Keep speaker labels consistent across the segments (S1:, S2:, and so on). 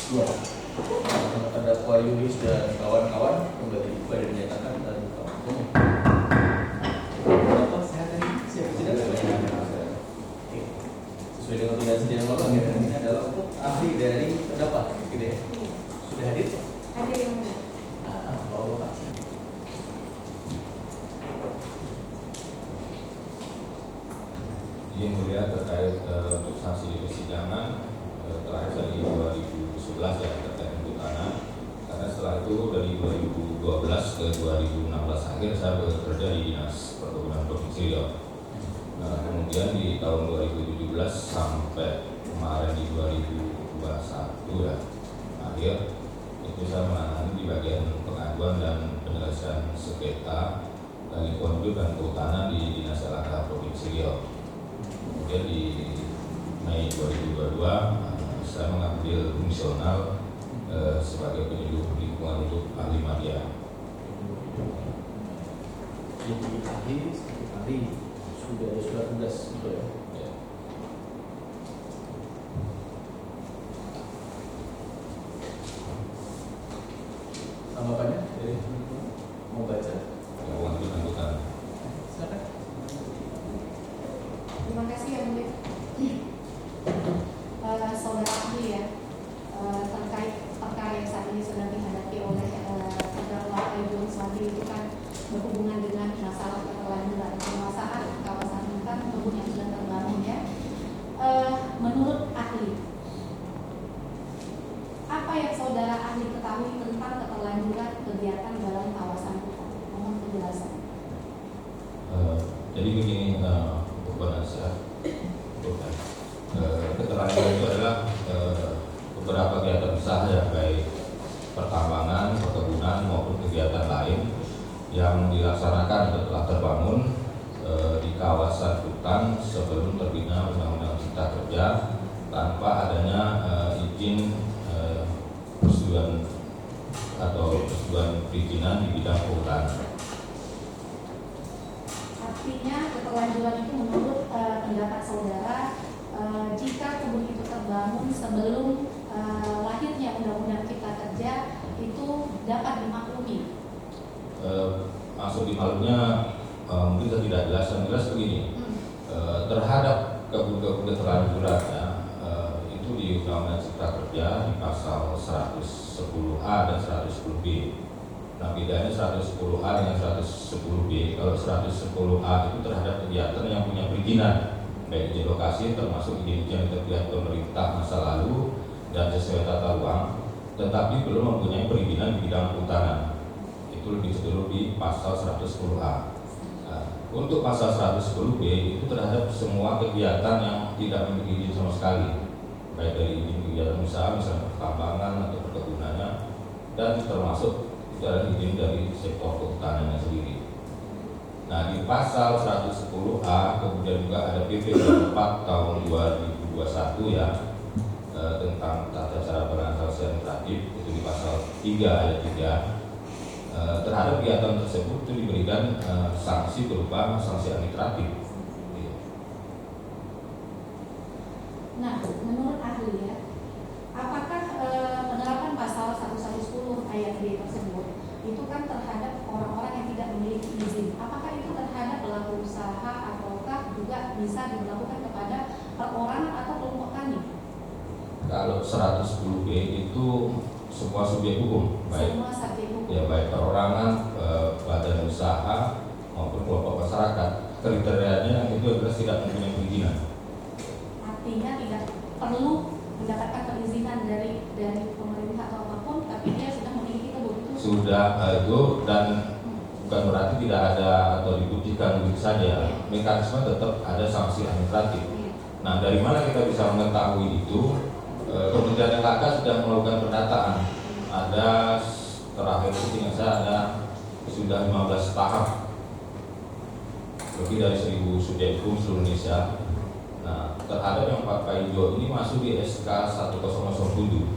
S1: Ya, terdakwa Yulis dan kawan-kawan kembali pada dinyatakan dan umum. Bapak sehat tadi siap tidak? Oke. Sesuai dengan tugas yang malam ya, ini adalah untuk ahli dari terdakwa, gitu ya. Sudah hadir?
S2: Hadir yang mana?
S1: Bapak.
S3: Yang mulia terkait untuk sanksi di persidangan terakhir dari 2011 ya terkait tuntutan, karena setelah itu dari 2012 ke 2016 akhir saya bekerja di Dinas Perkebunan Provinsi Riau. Kemudian di tahun 2017 sampai kemarin di 2021 ya akhir itu saya menangani di bagian pengaduan dan penyelesaian sengketa lingkungan hidup dan kehutanan di Dinas LHK Provinsi Riau. Kemudian di Mei 2022 saya mengambil fungsional sebagai penyuluh lingkungan hidup ahli media.
S1: Jadi ahli satu kali sudah tugas gitu ya.
S3: Ya.
S1: Tanggapannya dari mau baca?
S3: Lingkungan hidup dan kehutanan.
S1: Silakan.
S2: Terima kasih yang mulia. Saudara ahli ya, terkait perkara yang saat ini sedang dihadapi oleh terdakwa John Swandi itu kan berhubungan dengan masalah keterlanjuran penguasaan kawasan hutan kebun yang sedang terbangun ya. Menurut ahli, apa yang saudara ahli ketahui tentang keterlanjuran kegiatan dalam kawasan hutan? Mohon penjelasan.
S3: Jadi begini, bukan saya keterlanjuran itu adalah beberapa kegiatan usaha ya, baik pertambangan, perkebunan maupun kegiatan lain yang dilaksanakan setelah terbangun di kawasan hutan sebelum terbitnya Undang-Undang Cipta Kerja tanpa adanya izin persetujuan atau persetujuan perizinan di bidang kehutanan.
S2: Artinya keterlanjuran itu menurut pendapat saudara jika kebun itu terbangun sebelum lahirnya Undang-Undang Cipta Kerja itu dapat dimaklumi.
S3: Maksud dimaklumnya mungkin saya tidak jelas. Yang jelas begini, terhadap kebun-kebun keterlanjuran itu di Undang-Undang Cipta Kerja di pasal 110A dan 110B. Nah, bedanya 110A dengan 110B. Kalau 110A itu terhadap kegiatan yang punya perizinan, baik izin lokasi termasuk izin yang terkait pemerintah masa lalu dan sesuai tata ruang, tetapi belum mempunyai perizinan di bidang kehutanan. Itu lebih cenderung di pasal 110A. Nah, untuk pasal 110B itu terhadap semua kegiatan yang tidak memiliki izin sama sekali, baik dari izin kegiatan usaha, misalnya pertambangan atau perkebunannya, dan termasuk itu adalah izin dari sektor kehutanannya sendiri. Nah, di pasal 110A kemudian juga ada PP 4 tahun 2021 ya tentang tata cara penanganan administratif, itu di pasal 3 ayat 3 terhadap kegiatan tersebut itu diberikan sanksi berupa sanksi administratif.
S2: Nah, menurut ahli ya, apakah penerapan pasal 1110 ayat B tersebut itu kan terhadap orang-orang yang tidak memiliki izin? Apakah itu terhadap pelaku usaha ataukah juga bisa diberlakukan kepada perorangan atau kelompok tani?
S3: Kalau 110B itu semua subjek hukum, baik
S2: semua subjek hukum.
S3: Ya, baik perorangan, badan usaha maupun kelompok masyarakat. Kriterianya itu adalah tidak mempunyai perizinan.
S2: Artinya tidak perlu mendapatkan perizinan dari pemerintah atau apapun, tapi dia sudah memiliki kebun itu.
S3: Sudah itu, dan bukan berarti tidak ada atau dibuktikan begitu saja. Mekanisme tetap ada sanksi administratif. Nah, dari mana kita bisa mengetahui itu? Kementerian LHK sudah melakukan pendataan. Ada terakhir itu ingat saya ada sudah 15 tahap, lebih dari 1000 subjek hukum seluruh Indonesia. Nah, terhadap yang Pak Hijau ini masuk di SK 1007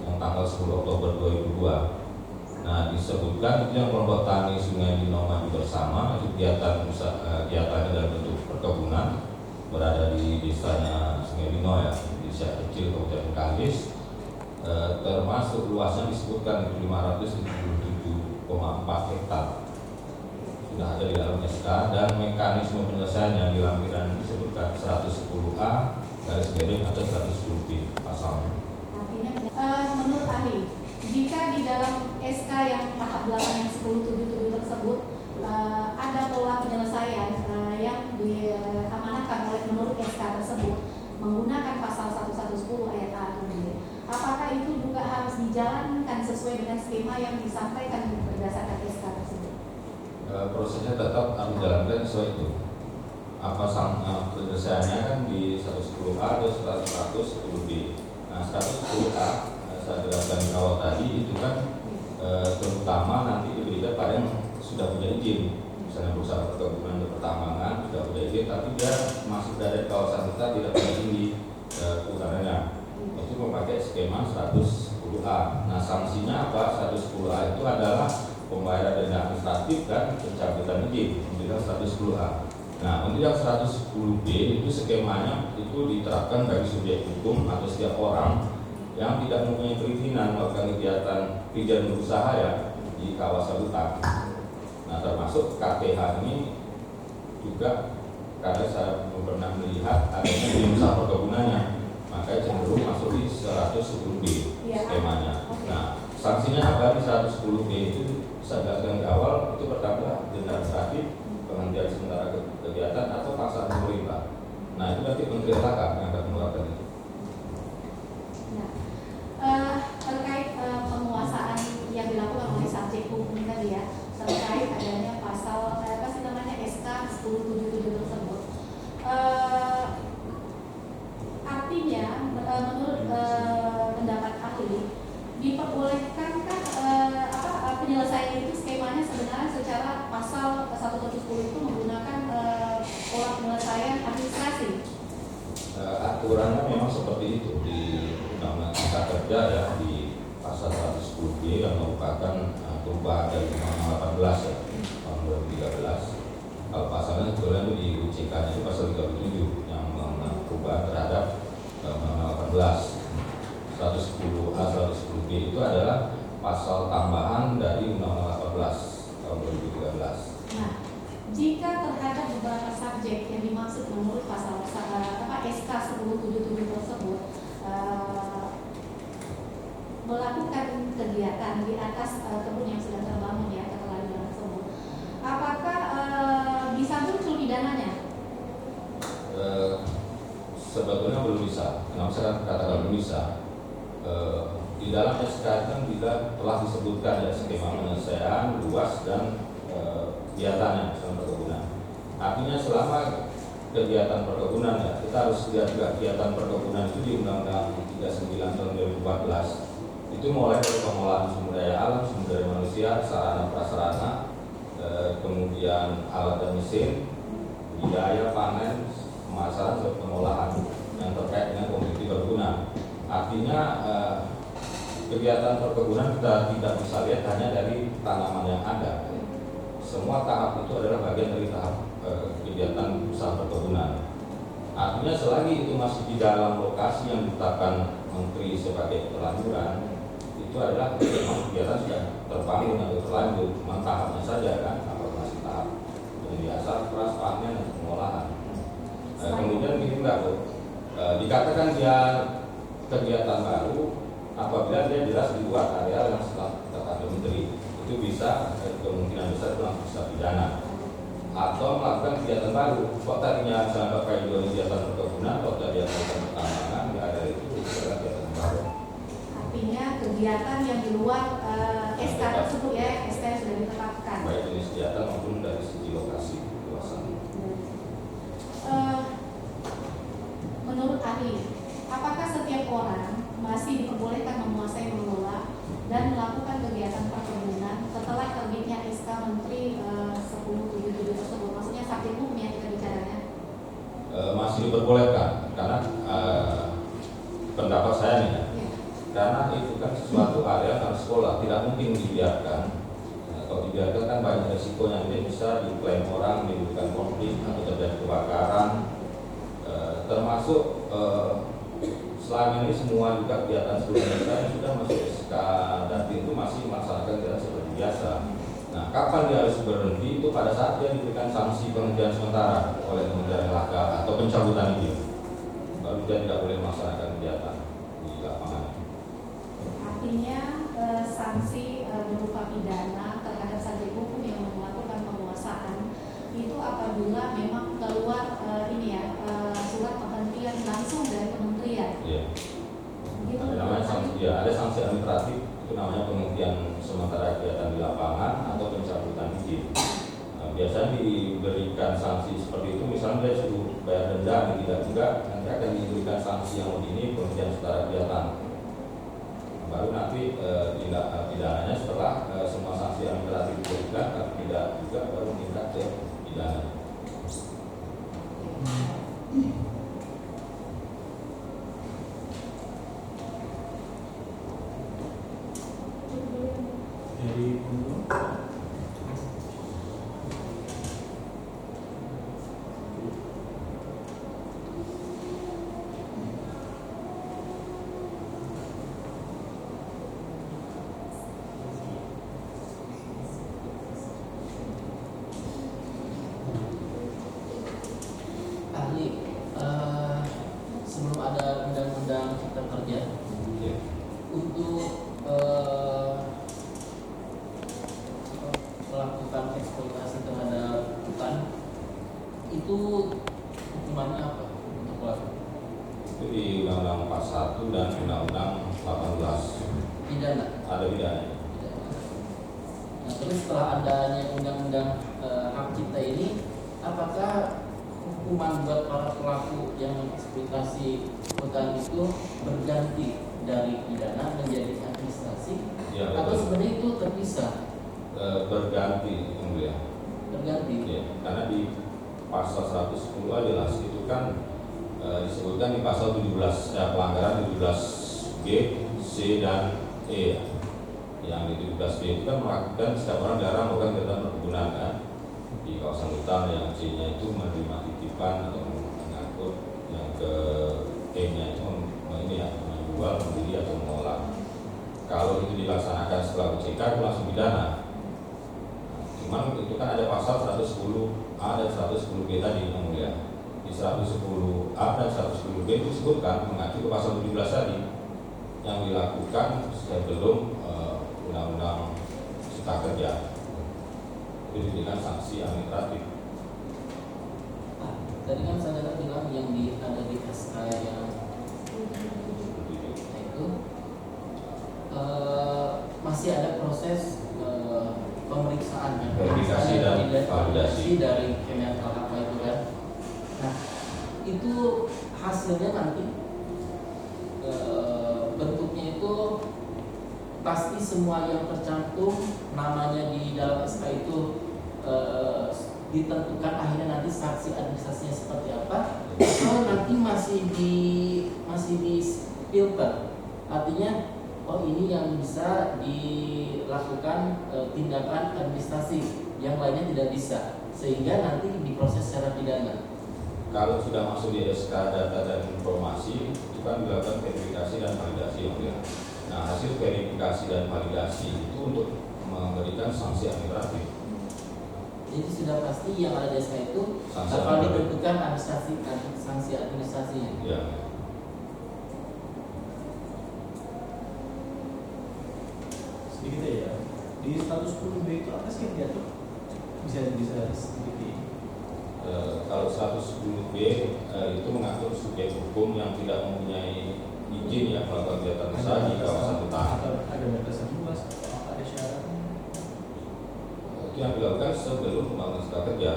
S3: yang tanggal 10 Oktober 2002. Nah, disebutkan itu yang kelompok tani Sungai Lino Maju Bersama, itu kegiatannya dalam bentuk perkebunan, berada di desanya Sungai Lino ya, di desa kecil Kabupaten Kalis. termasuk luasnya disebutkan itu 577,4 hektar sudah ada di dalam SK, dan mekanisme penyelesaiannya di lampiran disebutkan 110A garis miring atau 110B pasalnya.
S2: Artinya, menurut ahli, jika di dalam SK yang tahap belakang yang 1077 tersebut ada pola penyelesaian yang diamanatkan oleh menurut SK tersebut menggunakan pasal 1110 ayat A atau B, apakah itu juga harus dijalankan sesuai dengan skema yang disampaikan berdasarkan SK tersebut?
S3: Prosesnya tetap harus dijalankan sesuai itu. Apa penyelesaiannya kan di 110A atau 110B. Nah, 110A saya jelaskan di awal tadi itu kan terutama nanti diberikan pada yang sudah punya izin, misalnya perusahaan perkebunan atau pertambangan sudah punya izin, tapi dia masih berada di kawasan hutan tidak punya izin di kehutanannya, itu memakai skema 110A. Nah, sanksinya apa? 110A itu adalah pembayaran denda administratif dan pencabutan izin untuk yang 110A. Nah, untuk yang 110B itu skemanya itu diterapkan bagi subjek hukum atau setiap orang yang tidak mempunyai perizinan melakukan kegiatan usaha ya di kawasan hutan. Nah, termasuk KTH ini juga karena saya belum pernah melihat adanya di usaha perkebunannya, maka cenderung masuk di 110B skemanya. Nah, sanksinya apa di 110B itu saya jelaskan di awal, itu pertama denda administratif, penghentian sementara kegiatan atau paksaan pemerintah. Nah, itu nanti Menteri LHK yang akan mengeluarkan itu.
S2: Terkait penguasaan yang dilakukan oleh subjek hukum tadi ya, terkait adanya pasal SK 1077 tersebut, artinya menurut pendapat ahli diperbolehkankah penyelesaian itu skemanya sebenarnya secara pasal 110 itu menggunakan pola penyelesaian administrasi?
S3: Aturannya memang seperti itu di Undang-Undang Cipta Kerja ya, di pasal 110B yang merupakan perubahan dari Undang-Undang 18 ya, tahun 2013. Kalau pasalnya sebetulnya itu di UCK itu pasal 37 yang melakukan perubahan terhadap Undang-Undang 18. 110A 110B itu adalah pasal tambahan dari Undang-Undang 18 tahun 2013.
S2: Nah, jika terhadap beberapa subjek yang dimaksud menurut pasal SK 1077 tersebut melakukan kegiatan di atas kebun yang sedang terbangun ya, ketelanjuran tersebut, apakah bisa muncul pidananya?
S3: Sebetulnya belum bisa. Kenapa saya katakan belum bisa? Di dalam SK kan juga telah disebutkan ya skema penyelesaian luas dan kegiatannya dalam perkebunan. Artinya selama kegiatan perkebunan ya, kita harus lihat juga kegiatan perkebunan itu di Undang-Undang 39 tahun 2014 itu mulai dari pengolahan sumber daya alam, sumber daya manusia, sarana prasarana, kemudian alat dan mesin, budidaya, panen, pemasaran, dan pengolahan yang terkait dengan komoditi perkebunan. Artinya kegiatan perkebunan kita tidak bisa lihat hanya dari tanaman yang ada. Semua tahap itu adalah bagian dari tahap kegiatan usaha perkebunan. Artinya selagi itu masih di dalam lokasi yang ditetapkan Menteri sebagai terlanjuran, itu adalah memang kegiatan sudah terbangun atau terlanjur, memang tahapnya saja kan, kalau masih tahap penyiasat, keras, panen, dan pengolahan. Kemudian gini enggak Bu, dikatakan dia kegiatan baru apabila dia jelas di luar area yang setelah ditetapkan Menteri, itu bisa kemungkinan besar itu langsung bisa pidana. Atau melakukan kegiatan baru, kok tadinya misalnya pakai dua kegiatan perkebunan, kok tadi ada kegiatan pertambangan, nggak ada itu adalah kegiatan baru.
S2: Artinya kegiatan yang di luar SK tersebut ya, SK yang sudah ditetapkan.
S3: Baik jenis kegiatan maupun dari segi lokasi luasan.
S2: Menurut ahli, apakah setiap orang masih diperbolehkan menguasai, mengelola, dan melakukan kegiatan perkebunan setelah terbitnya SK Menteri 1077 tersebut? Maksudnya subjek hukum yang kita bicaranya?
S3: Masih diperbolehkan karena pendapat saya nih ya. Karena itu kan sesuatu area harus sekolah, tidak mungkin dibiarkan. Kalau dibiarkan kan banyak resikonya, ini bisa diklaim orang, menimbulkan konflik atau terjadi kebakaran. Termasuk selama ini semua juga kegiatan seluruh Indonesia yang sudah kapan dia harus berhenti itu pada saat dia diberikan sanksi penghentian sementara oleh Kementerian LHK atau pencabutan izin, baru dia tidak boleh melaksanakan kegiatan di lapangan.
S2: Artinya sanksi berupa pidana terhadap subjek hukum yang melakukan penguasaan itu apabila memang keluar surat penghentian langsung dari kementerian.
S3: Iya.
S2: Gitu,
S3: Ada namanya sanksi, ya, ada sanksi administratif itu namanya penghentian sementara kegiatan di lapangan atau pencabutan izin. Nah, biasanya diberikan sanksi seperti itu, misalnya dia suruh bayar denda, tidak juga nanti akan diberikan sanksi yang begini penghentian sementara kegiatan. Baru nanti tindak pidananya setelah semua sanksi administratif diberikan, tapi tidak juga baru tindak ke pidana.
S1: Dari pembunuh.
S4: Ahli, sebelum ada undang-undang cipta kerja,
S3: Ya.
S4: untuk melakukan eksploitasi terhadap hutan itu hukumannya apa untuk pelaku?
S3: Itu di Undang-Undang 41 dan Undang-Undang 18
S4: Pidana.
S3: ada pidana.
S4: Nah, terus setelah adanya undang-undang hak cipta ini, apakah hukuman buat para pelaku yang mengeksploitasi hutan itu berganti dari pidana menjadi administrasi,
S3: Ya,
S4: atau
S3: betul.
S4: sebenarnya itu terpisah?
S3: Berganti, yang mulia.
S4: Berganti.
S3: Ya, karena di pasal 110 jelas itu kan disebutkan di pasal 17 pelanggaran 17B, C dan E. Yang di 17B itu kan melakukan setiap orang dilarang melakukan kegiatan perkebunan kan di kawasan hutan, yang C-nya itu menerima titipan atau mengangkut, yang ke E-nya itu menjual, membeli atau mengolah. Kalau itu dilaksanakan setelah OJK itu langsung pidana. Cuman itu kan ada pasal 110A dan 110B tadi yang mulia. Di 110A dan 110B itu disebutkan mengacu ke pasal 17 tadi yang dilakukan sebelum undang-undang cipta kerja. Itu diberikan sanksi administratif.
S4: Nah, tadi kan saya bilang yang ada di SK yang itu masih ada proses pemeriksaan ya,
S3: Verifikasi dan validasi
S4: dari Kementerian apa itu kan. Nah, itu hasilnya nanti bentuknya itu pasti semua yang tercantum namanya di dalam SK itu ditentukan akhirnya nanti sanksi administrasinya seperti apa, atau nanti masih di filter, artinya oh ini yang bisa dilakukan tindakan administrasi, yang lainnya tidak bisa, sehingga nanti diproses secara pidana.
S3: Kalau sudah masuk di SK data dan informasi itu kan dilakukan verifikasi dan validasi yang mulia. Nah, hasil verifikasi dan validasi itu untuk memberikan sanksi administratif.
S4: Jadi sudah pasti yang ada di SK itu
S3: Sanksi
S4: bakal
S3: administratif.
S4: ditentukan sanksi administrasinya.
S3: Ya.
S1: Sedikit ya. Di 110B itu apa sih yang diatur? Bisa sedikit di
S3: Kalau 110B itu mengatur subjek hukum yang tidak mempunyai izin ya melakukan kegiatan usaha di kawasan hutan.
S1: ada batasan luas, apa ada syaratnya?
S3: Itu yang dilakukan sebelum pembangunan cipta kerja.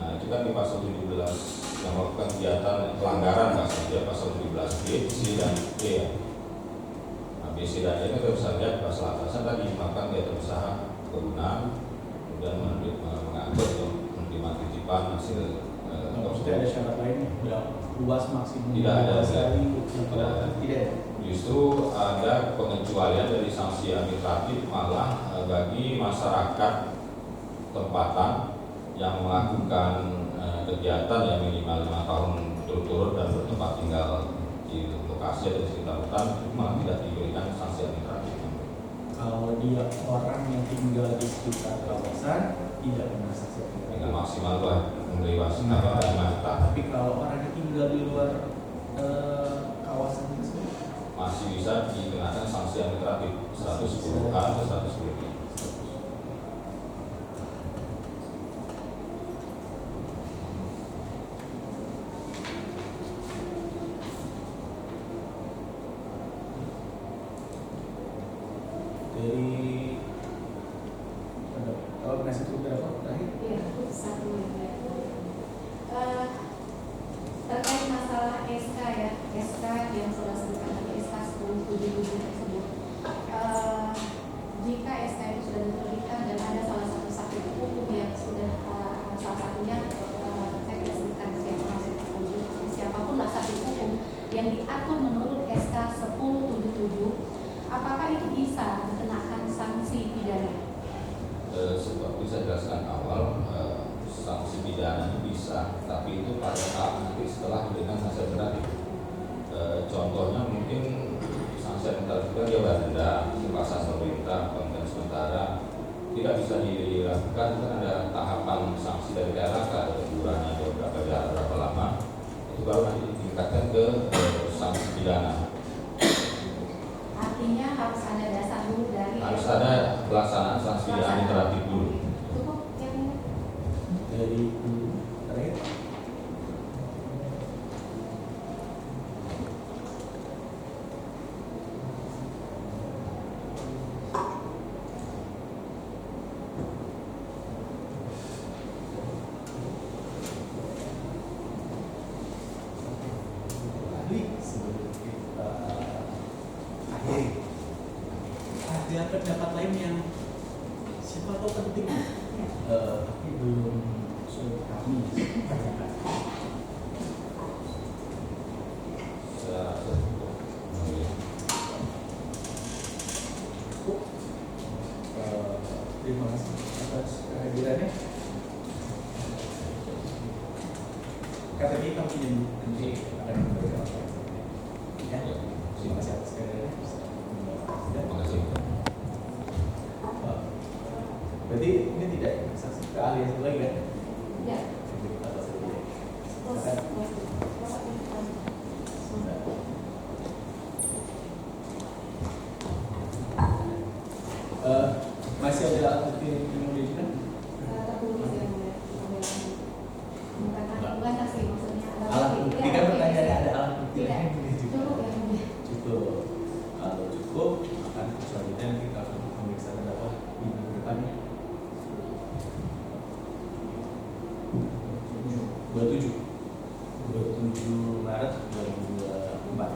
S3: Nah, itu kan di pasal 17 yang melakukan kegiatan pelanggaran pasal 17B, C dan E ya. Nah, B, C dan E itu kita bisa lihat pasal atasan tadi melakukan kegiatan usaha perkebunan, kemudian mengangkut menerima titipan hasil
S1: Maksudnya ada syarat lainnya? Luas maksimum
S3: Tidak ada.
S1: Tidak.
S3: Justru ada pengecualian dari sanksi administratif malah bagi masyarakat tempatan yang melakukan kegiatan yang minimal 5 tahun berturut-turut dan bertempat tinggal di lokasi atau di sekitar hutan itu malah tidak diberikan sanksi administratif.
S1: Kalau di
S5: tiap orang yang tinggal di sekitar kawasan tidak kena sanksi
S3: Dengan
S5: administratif.
S3: maksimal lah memberi masa.
S5: Tapi kalau orang yang tinggal di luar kawasan tersebut
S3: Masih bisa dikenakan sanksi administratif 110 atau 110.
S5: dari kalau penasihat hukum berapa terakhir?
S2: Iya, satu ya. Terkait masalah SK ya, SK yang sudah sebutkan tadi, SK 1077 tersebut. Jika SK itu sudah diterbitkan dan ada salah satu sakit hukum yang sudah salah satunya saya tidak sebutkan siapapun lah sakit hukum yang diatur menurut SK 1077, apakah itu bisa dikenakan sanksi pidana?
S3: Seperti saya jelaskan awal, sanksi pidana itu bisa, tapi itu pada saat nanti setelah diberikan sanksi administratif. Contohnya mungkin sanksi administratif kan dia denda, kepasan pemerintah, penghentian sementara, tidak bisa dilakukan, kan ada tahapan sanksi dari KLHK, ada tegurannya berapa lama, itu baru nanti ditingkatkan ke sanksi pidana.
S2: Artinya harus ada dasar dulu dari
S3: Harus ada pelaksanaan sanksi administratif dulu.
S2: cukup yang ini.
S5: Dari terakhir ahli sebelum kita akhiri ada pendapat lain yang siapa tahu penting tapi belum sudah kami tanyakan.
S3: Saya rasa cukup.
S5: Terima kasih atas kehadirannya. KTP kami nanti akan memberikan ya. Terima kasih atas kehadirannya.
S3: Terima kasih.
S5: Berarti ini tidak saksi keahlian satu lagi kan?
S2: Ya.
S5: Atas ini.
S2: Terus,
S5: Silakan. Masih ada alat bukti yang mau diajukan?
S2: tertulis yang bukan saksi maksudnya ada
S5: Alat bukti kan pertanyaannya ada alat bukti
S2: Tidak.
S5: yang diajukan.
S2: Cukup yang mulia.
S5: Cukup. Kalau cukup, akan selanjutnya nanti kita akan memeriksa terdakwa di minggu depannya. 27 Maret 2024.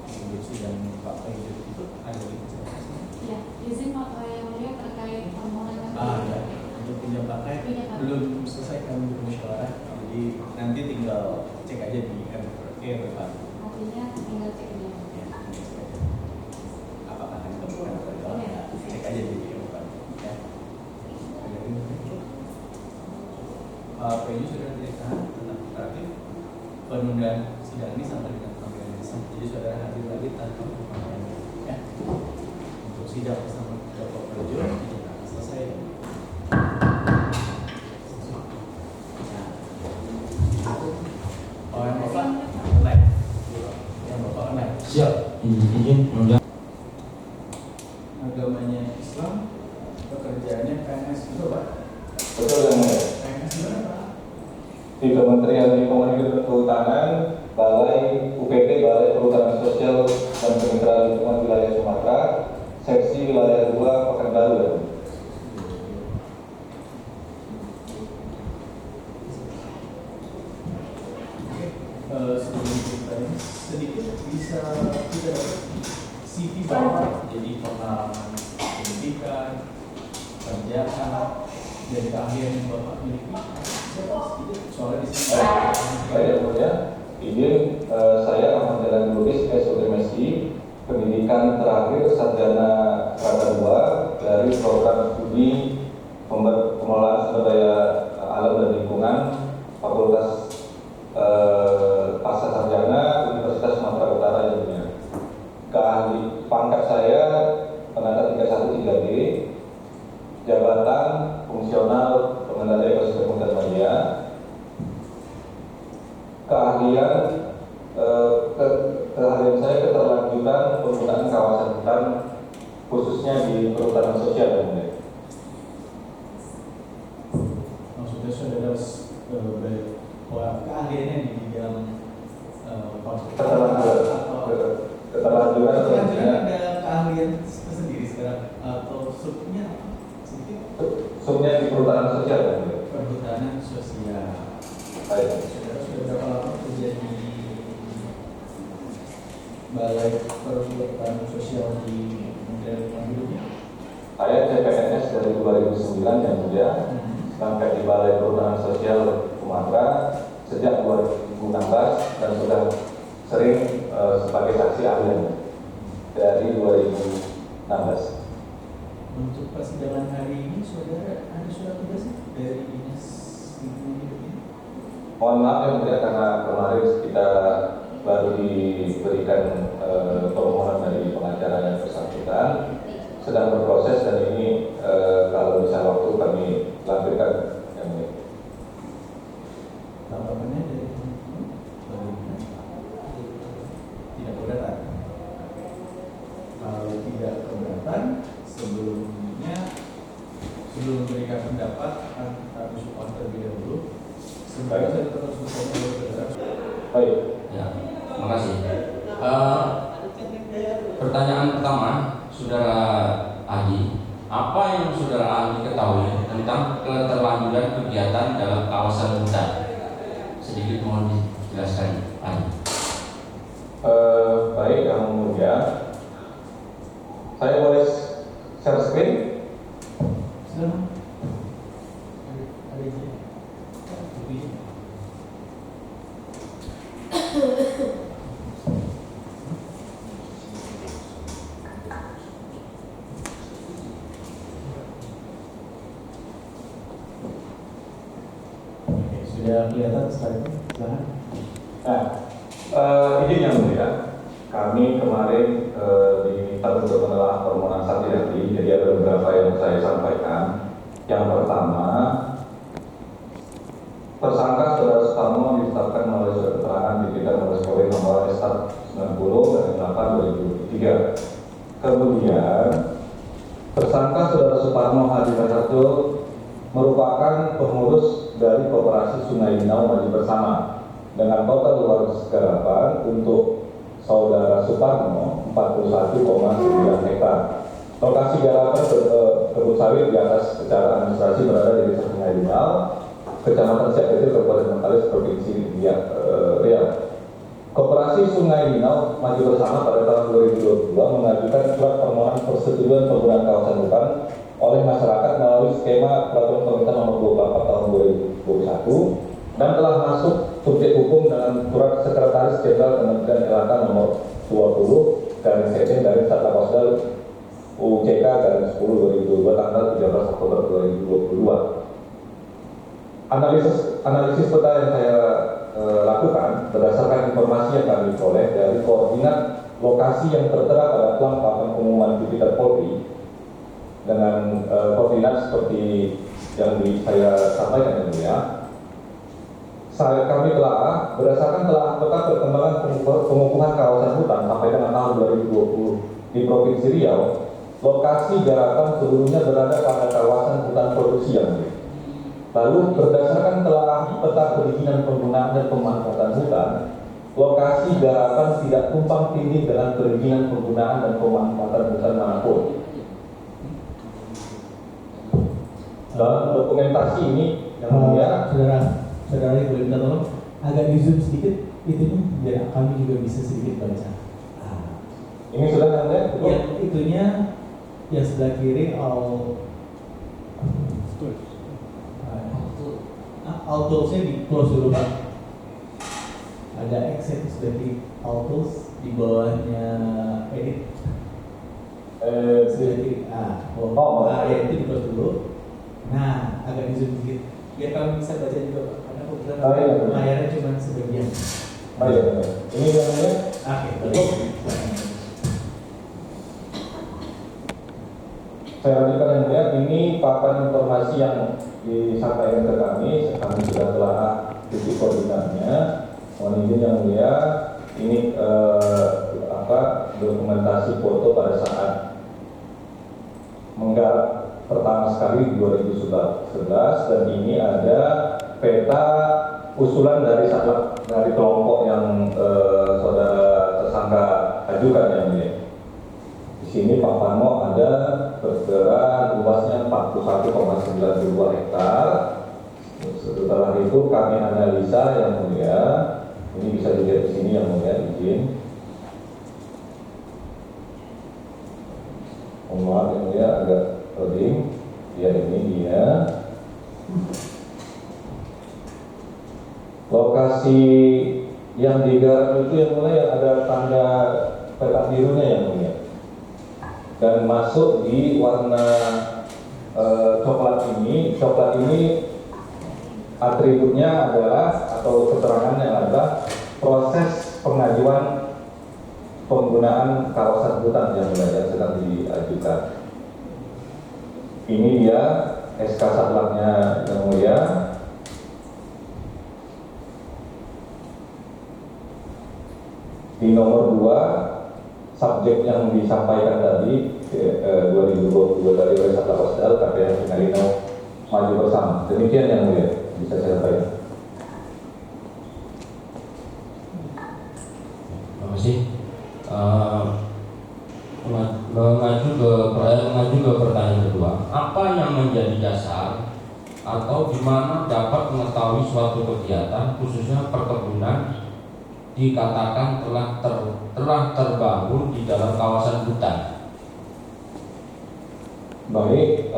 S5: Sebelum sidang Pak Peggy itu ada di penjelasannya.
S2: Ya, izin Pak yang mulia terkait permohonan
S5: Ya. Untuk pinjam pakai
S2: Pinjam pakai.
S5: belum selesai kami bermusyawarah, jadi nanti tinggal cek aja di MFRK depan.
S2: artinya tinggal cek dia.
S5: Ya, tinggal cek aja. Apakah akan ditemukan atau tidak?
S2: Iya.
S5: Cek aja di depan. Ya. Ada ini. Pak Peggy sudah ditahan tentang kooperatif penundaan sidang ini sampai dengan panggilan besok. Jadi saudara hadir lagi tanpa panggilan ya. Untuk sidang bersama Bapak Projo tidak akan selesai. Oh, yang Bapak online. Yang Bapak online.
S6: Siap, izin menunjang.
S5: Agamanya Islam, pekerjaannya PNS itu Pak.
S7: Betul yang mulia.
S5: PNS gimana Pak?
S7: Di Kementerian Lingkungan Hidup dan Kehutanan, Balai UPT, Balai Perhutanan Sosial dan Kemitraan Lingkungan Wilayah Sumatera, Seksi Wilayah 2 Pekanbaru. Ya.
S5: Sebelum kita ini sedikit bisa kita dapat CV Bapak, jadi pengalaman pendidikan, kerjaan, dan keahlian yang Bapak miliki. Soalnya di sini.
S7: Baik yang mulia, izin saya Ahmad Jalan Lubis SUMSI, pendidikan terakhir sarjana Rangka 2 dari program studi pengelolaan sumber daya alam dan lingkungan Fakultas Pasca Sarjana Universitas Sumatera Utara yang mulia. Keahli pangkat saya penata 31 3D khususnya di perhutanan sosial yang mulia.
S5: Maksudnya saudara keahliannya di bidang
S7: keterlanjuran
S5: ada keahlian tersendiri sekarang atau subnya sedikit
S7: sumnya di perhutanan sosial yang mulia.
S5: perhutanan sosial.
S7: Baik.
S5: Saudara sudah berapa lama kerja di Balai Perhutanan Sosial di Kementerian Lingkungan Hidup?
S7: Saya CPNS dari 2009 yang mulia, sampai di Balai Perhutanan Sosial Sumatera sejak 2016 dan sudah sering sebagai saksi ahli dari 2016.
S5: Untuk persidangan hari ini, saudara ada surat tugas dari Dinas Lingkungan Hidup ini?
S7: Mohon maaf yang mulia karena kemarin kita baru diberikan permohonan dari pengacara yang bersangkutan, sedang berproses dan ini kalau bisa waktu kami lampirkan yang mulia.
S5: Tanggapannya dari teman-teman bagaimana? Tidak keberatan. Kalau tidak keberatan, sebelum memberikan pendapat, kami support terlebih dahulu. Sebenarnya saya terus bersama.
S7: Baik.
S6: Ya, terima kasih. Pertanyaan pertama, saudara ahli, apa yang saudara ahli ketahui tentang keterlanjuran kegiatan dalam kawasan hutan? Sedikit mohon dijelaskan, ahli.
S7: Baik yang mulia, saya boleh share screen?
S5: Silakan. Ada izin? Izin. Oke, sudah kelihatan slide. Silakan.
S7: Nah, izin yang mulia, kami kemarin diminta untuk menelaah permohonan saksi ahli, jadi ada beberapa yang saya sampaikan. Yang pertama, tersangka Saudara Sutarno ditetapkan melalui surat keterangan di bidang Mabes Polri nomor S 90 dari 8/2003. Kemudian, tersangka Saudara Sutarno Hadi Raharjo merupakan pengurus dari Koperasi Sungai Linau Maju Bersama dengan total luas garapan untuk Saudara Sutarno 41,9 hektar. Lokasi garapan kebun sawit di atas secara administrasi berada di Desa Sungai Linau, Kecamatan Siak Kecil, Kabupaten Bengkalis, Provinsi Riau. Koperasi Sungai Linau Maju Bersama pada tahun 2022 mengajukan surat permohonan persetujuan penggunaan kawasan hutan oleh masyarakat melalui skema peraturan pemerintah nomor 24 tahun 2021 dan telah masuk subjek hukum dengan surat Sekretaris Jenderal Kementerian LHK nomor 20 garing sekjen dari Satlaposdal UCK garing 10 2022 tanggal 13 Oktober 2022. Analisis peta yang saya lakukan berdasarkan informasi yang kami peroleh dari koordinat lokasi yang tertera pada Plan Papan Pengumuman Jupiter Polri dengan koordinat seperti yang saya sampaikan ini ya. Kami telah berdasarkan telah peta perkembangan pengukuhan kawasan hutan sampai dengan tahun 2020 di Provinsi Riau, lokasi garapan seluruhnya berada pada kawasan hutan produksi yang milik. Lalu berdasarkan telah peta perizinan penggunaan dan pemanfaatan hutan, lokasi garapan tidak tumpang tindih dengan perizinan penggunaan dan pemanfaatan hutan manapun. Dalam dokumentasi ini yang mulia,
S5: saudara boleh minta tolong agak di zoom sedikit itunya biar kami juga bisa sedikit baca.
S7: Ini sudah ada?
S5: Yang itunya yang sebelah kiri auto-nya di close dulu Pak. Ada X yang sebelah kiri autos di bawahnya edit. Sebelah kiri. Ya itu di close dulu. Nah, agak di zoom sedikit biar kami bisa baca juga Pak. Karena kebetulan layarnya cuma sebagian.
S7: Baik. Ini yang mulia.
S5: Oke, baik.
S7: Saya lanjutkan yang mulia, ini papan informasi yang disampaikan ke kami sudah telah titik koordinatnya. Mohon izin yang mulia, ini dokumentasi foto pada saat sekali 2011 dan ini ada peta usulan dari kelompok yang saudara tersangka ajukan yang ini. Di sini Pak Pano ada bergerak luasnya 41,92 hektar. Setelah itu kami analisa yang mulia, ini bisa dilihat di sini yang mulia, izin. Maaf yang mulia agak loading. Ya ini dia. Lokasi yang digarap itu yang mulai ada tanda petak birunya yang mulia. Dan masuk di warna coklat ini atributnya adalah atau keterangannya adalah proses pengajuan penggunaan kawasan hutan yang sedang diajukan. Ini dia SK Satlaknya yang mulia. Di nomor 2 subjek yang disampaikan tadi 2022 dari oleh Satlak Wasdal KPH Sinarino maju bersama. Demikian yang mulia bisa saya sampaikan.
S6: Terima kasih. Mengacu ke pertanyaan kedua, apa yang menjadi dasar atau di mana dapat mengetahui suatu kegiatan khususnya perkebunan dikatakan telah terbangun di dalam kawasan hutan?
S7: Baik,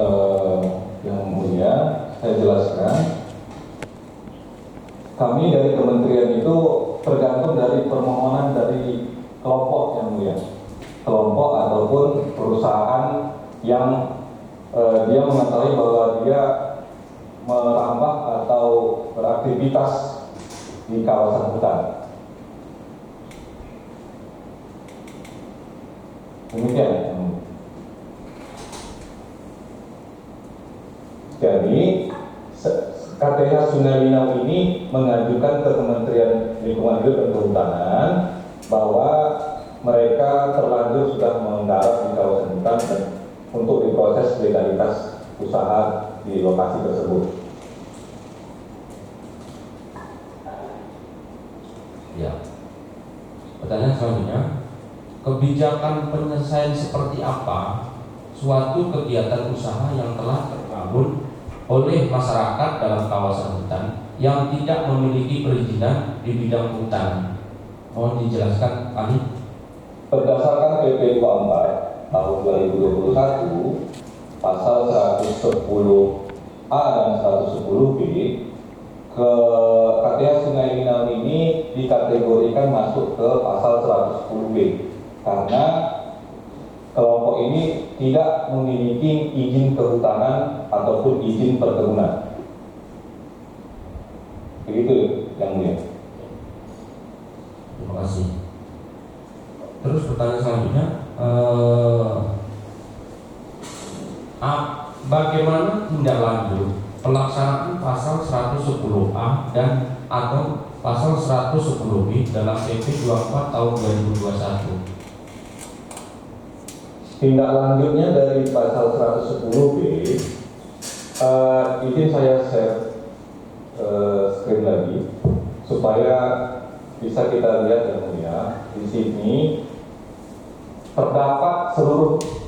S7: yang mulia, saya jelaskan. Kami dari kementerian itu tergantung dari permohonan dari kelompok yang mulia, kelompok ataupun perusahaan yang dia mengetahui bahwa dia merambah atau beraktivitas di kawasan hutan. Demikian. Jadi KTH Sungai Linau ini mengajukan ke Kementerian Lingkungan Hidup dan Kehutanan bahwa mereka terlanjur sudah menggarap di kawasan hutan dan untuk diproses legalitas usaha di lokasi tersebut.
S6: Ya. Pertanyaan selanjutnya, kebijakan penyelesaian seperti apa suatu kegiatan usaha yang telah terbangun oleh masyarakat dalam kawasan hutan yang tidak memiliki perizinan di bidang hutan? Mohon dijelaskan, Ali.
S7: Berdasarkan PP 24 tahun 2021 pasal 110A dan 110B, ke KTH Sungai Linau ini dikategorikan masuk ke pasal 110B karena kelompok ini tidak memiliki izin kehutanan ataupun izin perkebunan. Begitu yang mulia.
S6: Terima kasih. Terus pertanyaan selanjutnya, bagaimana tindak lanjut pelaksanaan pasal 110A dan atau pasal 110B dalam PP 24 tahun 2021?
S7: Tindak lanjutnya dari pasal 110B, izin saya share screen lagi supaya bisa kita lihat yang mulia. Di sini terdapat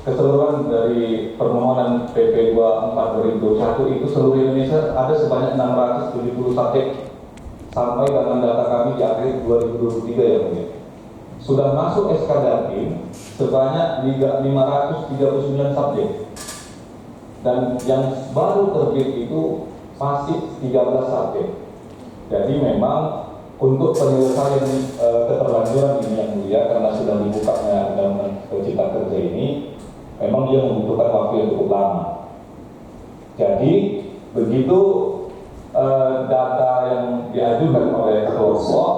S7: keseluruhan dari permohonan PP 24 2021 itu seluruh Indonesia ada sebanyak 670 subjek sampai dengan data kami di akhir 2023 yang mulia. Sudah masuk SK Dandim sebanyak 539 subjek dan yang baru terbit itu masih 13 subjek. Jadi memang untuk penyelesaian keterlanjuran ini yang mulia karena sudah dibukanya Undang-Undang Cipta Kerja ini memang dia membutuhkan waktu yang cukup lama. Jadi begitu data yang diajukan oleh kelompok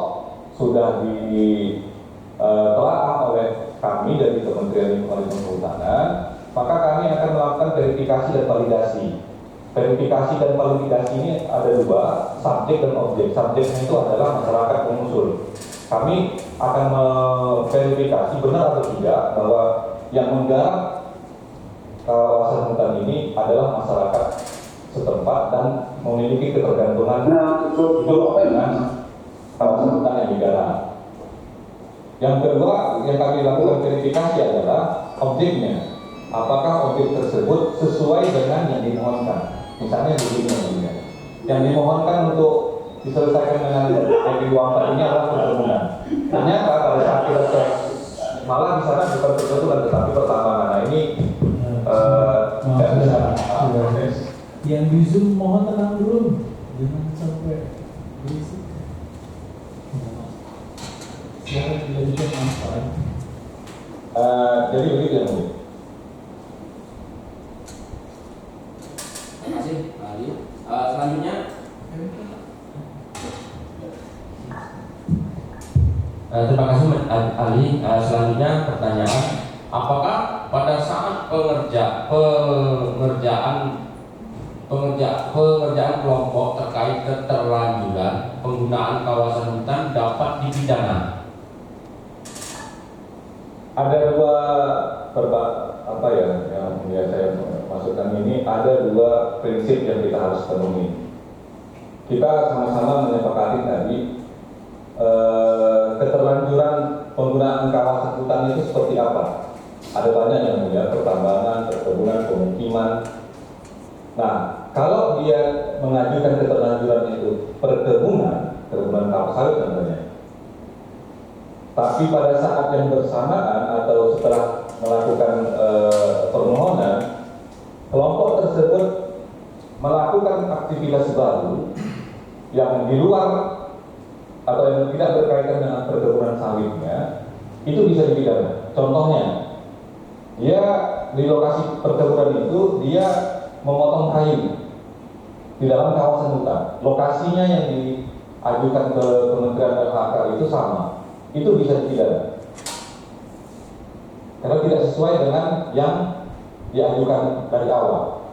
S7: sudah ditelaah oleh kami dari Kementerian Lingkungan Hidup dan Kehutanan, maka kami akan melakukan verifikasi dan validasi. Verifikasi dan validasi ini ada dua, subjek dan objek. Subjeknya itu adalah masyarakat pengusul. Kami akan memverifikasi benar atau tidak bahwa yang menggarap kawasan hutan ini adalah masyarakat setempat dan memiliki ketergantungan hidup dengan kawasan hutan yang digarap. Yang kedua yang kami lakukan verifikasi adalah objeknya. Apakah objek tersebut sesuai dengan yang dimohonkan? Misalnya begini, yang dimohonkan untuk diselesaikan dengan ID Wampa ini adalah perkebunan. Ternyata pada saat kita cek, malah di sana bukan perkebunan tetapi pertambangan. Nah ini tidak bisa proses.
S5: Yang di Zoom mohon tenang dulu, jangan sampai berisik. Silakan dilanjutkan Mas Pak.
S7: Jadi begitu yang mulia.
S6: Terima kasih, Pak Ali. Selanjutnya, terima kasih Ali. Selanjutnya pertanyaan, apakah pada saat pengerjaan kelompok terkait keterlanjuran penggunaan kawasan hutan dapat dipidana?
S7: Ada dua yang saya maksudkan ini, ada dua prinsip yang kita harus penuhi. Kita sama-sama menyepakati tadi keterlanjuran penggunaan kawasan hutan itu seperti apa. Ada banyak yang mulia, pertambangan, perkebunan, pemukiman. Nah, kalau dia mengajukan keterlanjuran itu perkebunan kelapa sawit contohnya. Tapi pada saat yang bersamaan atau setelah melakukan permohonan, kelompok tersebut melakukan aktivitas baru yang di luar atau yang tidak berkaitan dengan perkebunan sawitnya, itu bisa dipidana. Contohnya, dia di lokasi perkebunan itu dia memotong kayu di dalam kawasan hutan. Lokasinya yang diajukan ke Kementerian LHK itu sama. Itu bisa dipidana karena tidak sesuai dengan yang diajukan dari awal.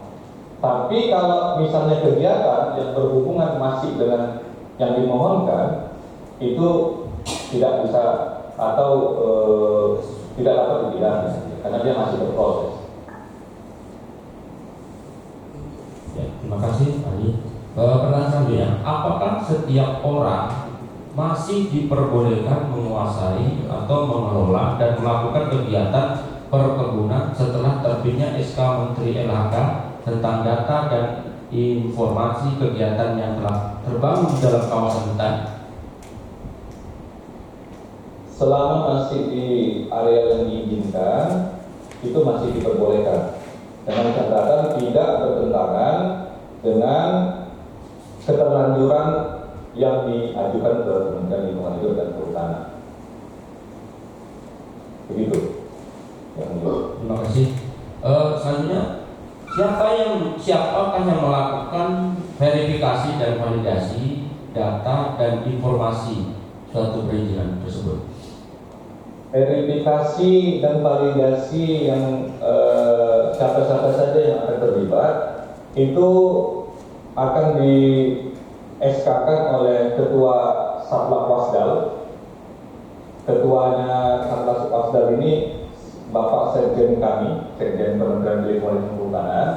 S7: Tapi kalau misalnya kegiatan yang berhubungan masih dengan yang dimohonkan, itu tidak bisa atau tidak dapat dipidana karena dia masih berproses.
S6: Ya, terima kasih Ali. Pertanyaan selanjutnya, apakah setiap orang masih diperbolehkan menguasai atau mengelola dan melakukan kegiatan perkebunan setelah terbitnya SK Menteri LHK tentang data dan informasi kegiatan yang telah terbangun di dalam kawasan hutan?
S7: Selama masih di area yang diizinkan, itu masih diperbolehkan dengan catatan tidak bertentangan dengan keterlanjuran yang diajukan ke Kementerian Lingkungan Hidup dan Kehutanan. Begitu.
S6: Terima kasih. Selanjutnya, siapakah yang melakukan verifikasi dan validasi data dan informasi suatu perizinan tersebut?
S7: Verifikasi dan validasi yang siapa-siapa saja yang akan terlibat itu akan di SK-kan oleh Ketua Satlak Wasdal. Ketuanya Satlak Wasdal ini Bapak Sekjen kami, Sekjen Kementerian Lingkungan Hidup dan Kehutanan.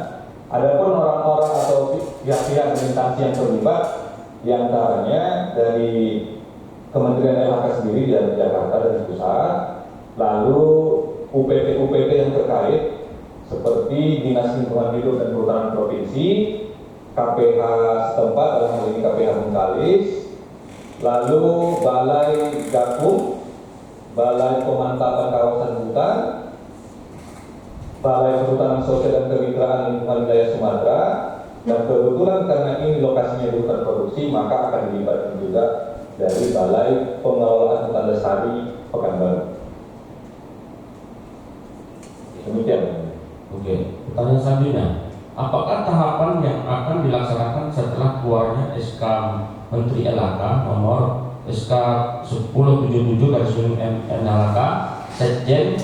S7: Adapun orang-orang atau pihak-pihak instansi yang terlibat, diantaranya dari Kementerian LHK sendiri dari Jakarta dan pusat, lalu UPT-UPT yang terkait seperti Dinas Lingkungan Hidup dan Kehutanan Provinsi, KPH setempat dalam hal ini KPH Bengkalis, lalu Balai Gakum, Balai Pemantapan Kawasan Hutan, Balai Perhutanan Sosial dan Kemitraan Lingkungan Wilayah Sumatera, dan kebetulan karena ini lokasinya di hutan produksi, maka akan dilibatkan juga dari Balai Pengelolaan Hutan Lestari Pekanbaru. Demikian.
S6: Oke, pertanyaan selanjutnya, apakah tahapan yang akan dilaksanakan setelah keluarnya SK Menteri LHK nomor SK 1077/MNLHK Sekjen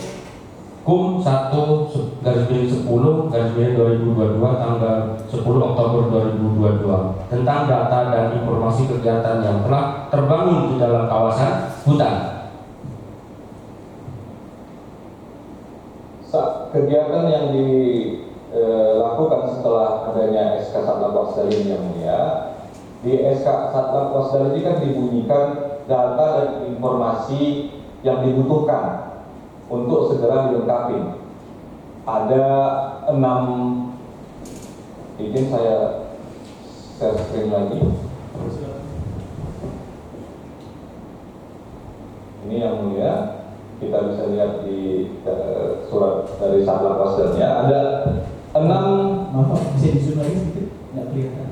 S6: Kum 1/10/2022 tanggal 10 Oktober 2022 tentang data dan informasi kegiatan yang telah terbangun di dalam kawasan hutan?
S7: Kegiatan yang lakukan setelah adanya SK Satlan Wasdal ini yang mulia. Di SK Satlan Wasdal ini kan dibunyikan data dan informasi yang dibutuhkan untuk segera dilengkapi. Ada 6, izin saya share screen lagi. Ini yang mulia, kita bisa lihat di surat dari Satlan Wasdalnya ada 6.
S5: Maaf, bisa di zoom lagi sedikit? Nggak kelihatan.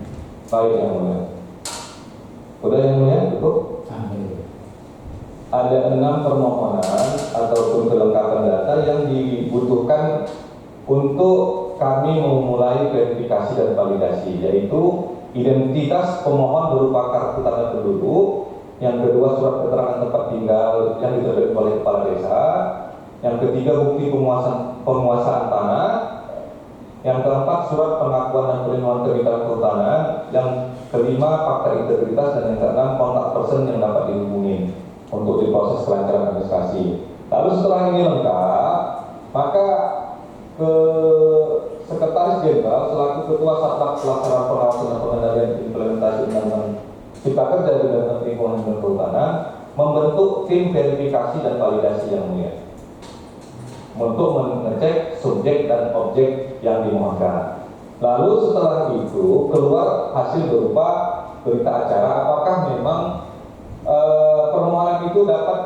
S7: Baik yang mulia. Udah yang mulia, cukup? Ada 6 permohonan ataupun kelengkapan data yang dibutuhkan untuk kami memulai verifikasi dan validasi, yaitu identitas pemohon berupa kartu tanda penduduk, yang kedua surat keterangan tempat tinggal yang diterbitkan oleh kepala desa, yang ketiga bukti penguasaan tanah, yang keempat surat pengakuan dan perlindungan kemitraan kehutanan, yang kelima fakta integritas, dan yang keenam kontak person yang dapat dihubungi untuk diproses kelancaran administrasi. Lalu setelah ini lengkap, maka ke Sekretaris Jenderal selaku Ketua Satgas Pelaksanaan Pengawasan dan Pengendalian Implementasi Undang-Undang Cipta Kerja dan Lingkungan dan Kehutanan membentuk tim verifikasi dan validasi yang mulia untuk mengecek subjek dan objek yang dimohonkan. Lalu setelah itu keluar hasil berupa berita acara apakah memang permohonan itu dapat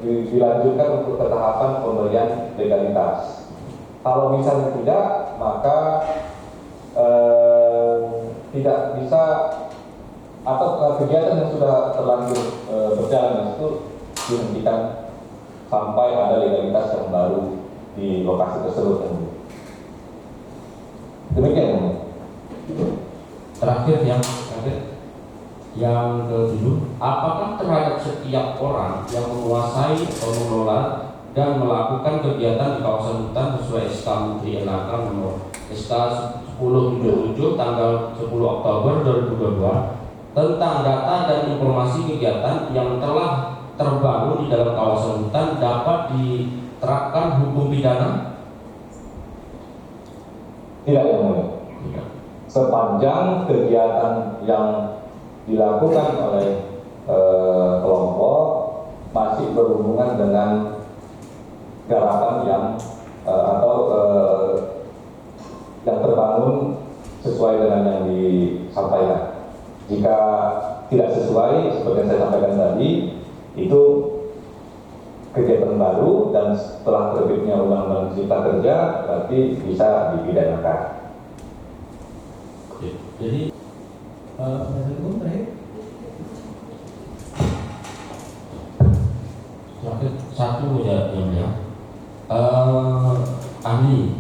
S7: dilanjutkan untuk ke tahapan pemberian legalitas. Kalau misalnya tidak, maka tidak bisa, atau kegiatan yang sudah terlanjur berjalan itu dihentikan sampai ada legalitas yang baru di lokasi tersebut. Demikian.
S6: Terakhir yang ke-7, apakah terhadap setiap orang yang menguasai, mengelola dan melakukan kegiatan di kawasan hutan sesuai SK Menteri LHK nomor SK 1077 tanggal 10 Oktober 2022 tentang data dan informasi kegiatan yang telah terbangun di dalam kawasan hutan dapat diterapkan hukum pidana?
S7: Tidak, yang mulia. Sepanjang kegiatan yang dilakukan oleh kelompok masih berhubungan dengan garapan yang yang terbangun sesuai dengan yang disampaikan. Jika tidak sesuai, seperti yang saya sampaikan tadi, itu kegiatan baru dan setelah terbitnya Undang-Undang Cipta Kerja berarti bisa dipidanakan.
S6: Jadi
S5: Assalamualaikum terakhir.
S6: Satu ya. Ahli,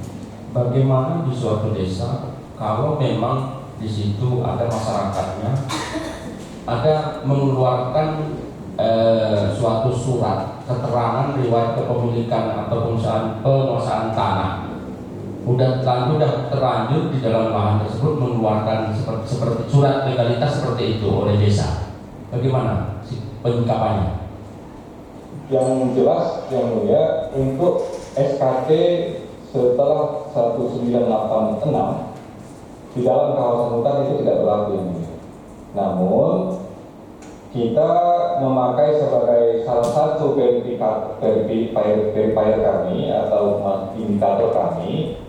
S6: bagaimana di suatu desa kalau memang di situ ada masyarakatnya, ada mengeluarkan suatu surat keterangan riwayat kepemilikan atau penguasaan tanah, udah terlanjur di dalam lahan tersebut mengeluarkan seperti surat legalitas seperti itu oleh desa, bagaimana penyikapannya?
S7: Yang jelas yang mulia, untuk SKT setelah 1986 di dalam kawasan hutan itu tidak berlaku yang mulia. Namun kita memakai sebagai salah satu verifier kami atau indikator kami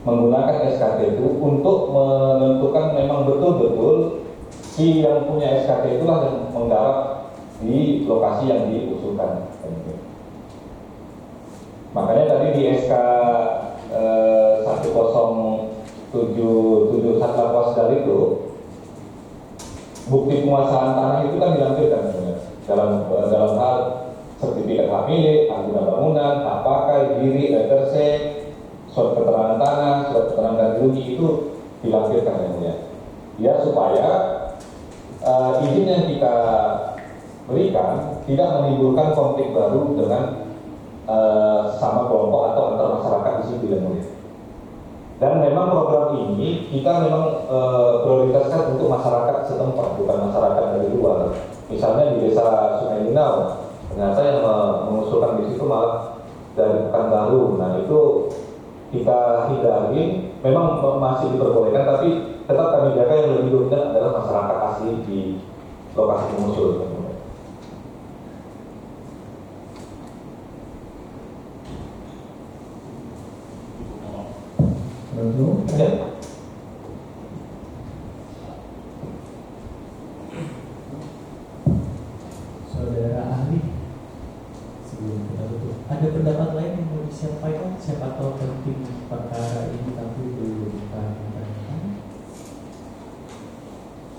S7: menggunakan SKT itu untuk menentukan memang betul-betul si yang punya SKT itulah yang menggarap di lokasi yang diusulkan. Makanya tadi di SK 1077 Satlan Wasdal itu bukti penguasaan tanah itu kan dilampirkan dalam hal sertifikat hak milik, hak guna bangunan, hak pakai, diri, RTC, surat keterangan tanah, surat keterangan ganti rugi itu dilampirkan ya supaya izin yang kita berikan tidak menimbulkan konflik baru dengan sama kelompok atau antar masyarakat di situ yang mulia. Dan memang program ini kita memang prioritaskan untuk masyarakat setempat, bukan masyarakat dari luar. Misalnya di desa Sungai Linau, ternyata yang mengusulkan di situ malah dari Pekanbaru. Nah itu kita hindari, memang masih diperbolehkan, tapi tetap kami jaga yang lebih dominan adalah masyarakat asli di lokasi pengusul. Ya.
S5: Saudara ahli, sebelum kita tutup, ada pendapat lain yang mau disampaikan? Siapa tahu penting perkara ini tapi belum kami tanyakan.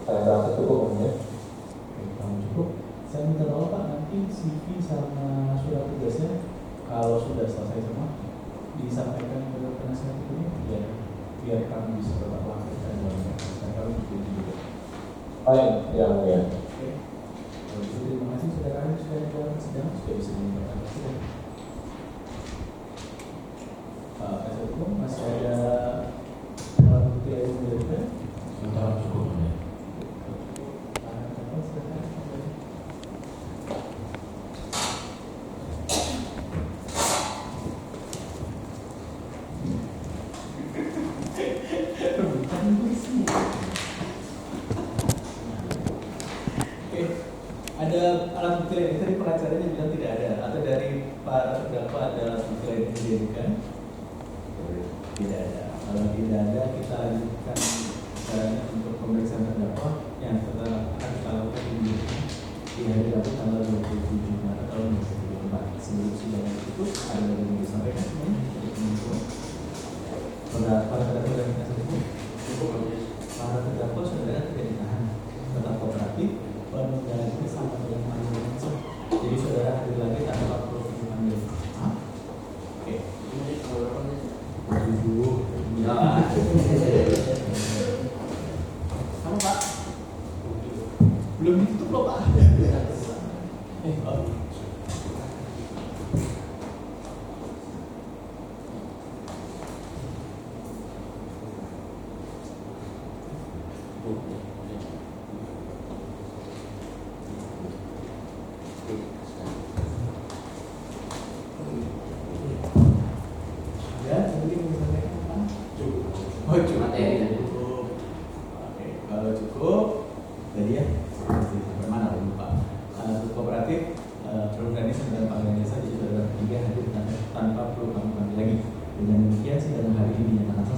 S7: Saya rasa cukup ya.
S5: Oke, kalau cukup, saya minta tolong Pak, nanti CV sama surat tugasnya kalau sudah selesai semua disampaikan ke penasihat hukumnya, biar kami bisa tetap lakukan dalam saya kalau juga.
S7: Baik, yang mulia.
S5: Oke. Kalau gitu, terima kasih saudara ahli sudah di dalam sidang, sudah bisa menyampaikan sidang. Pak penasihat hukum, masih ada alat bukti lain yang diberikan?
S3: Sementara cukup ya.
S5: Ada alat bukti lain, tadi pengacaranya bilang tidak ada, atau dari para terdakwa ada alat bukti lain yang dijadikan? Tidak ada. Kalau tidak ada, kita lanjutkan untuk pemeriksaan terdakwa yang akan kita lakukan di hari Rabu tanggal 27 Maret tahun 2024. Sebelum sidang ditutup, ada yang mau disampaikan semuanya? Para terdakwa dan kita sebut, para terdakwa saudara tidak ditahan, tetap kooperatif. Penundaan ini sama dengan panggilan langsung. Jadi saudara hadir lagi tanpa perlu dipanggil. Oke. Sama Pak. Belum ditutup loh Pak. Kalau cukup, jadi ya, bagaimana lupa. Untuk kooperatif, perundang ini sedang panggilan jasa, jadi saudara ketiga hadir tanpa perlu kami panggil lagi. Dengan demikian sidang hari ini dinyatakan selesai.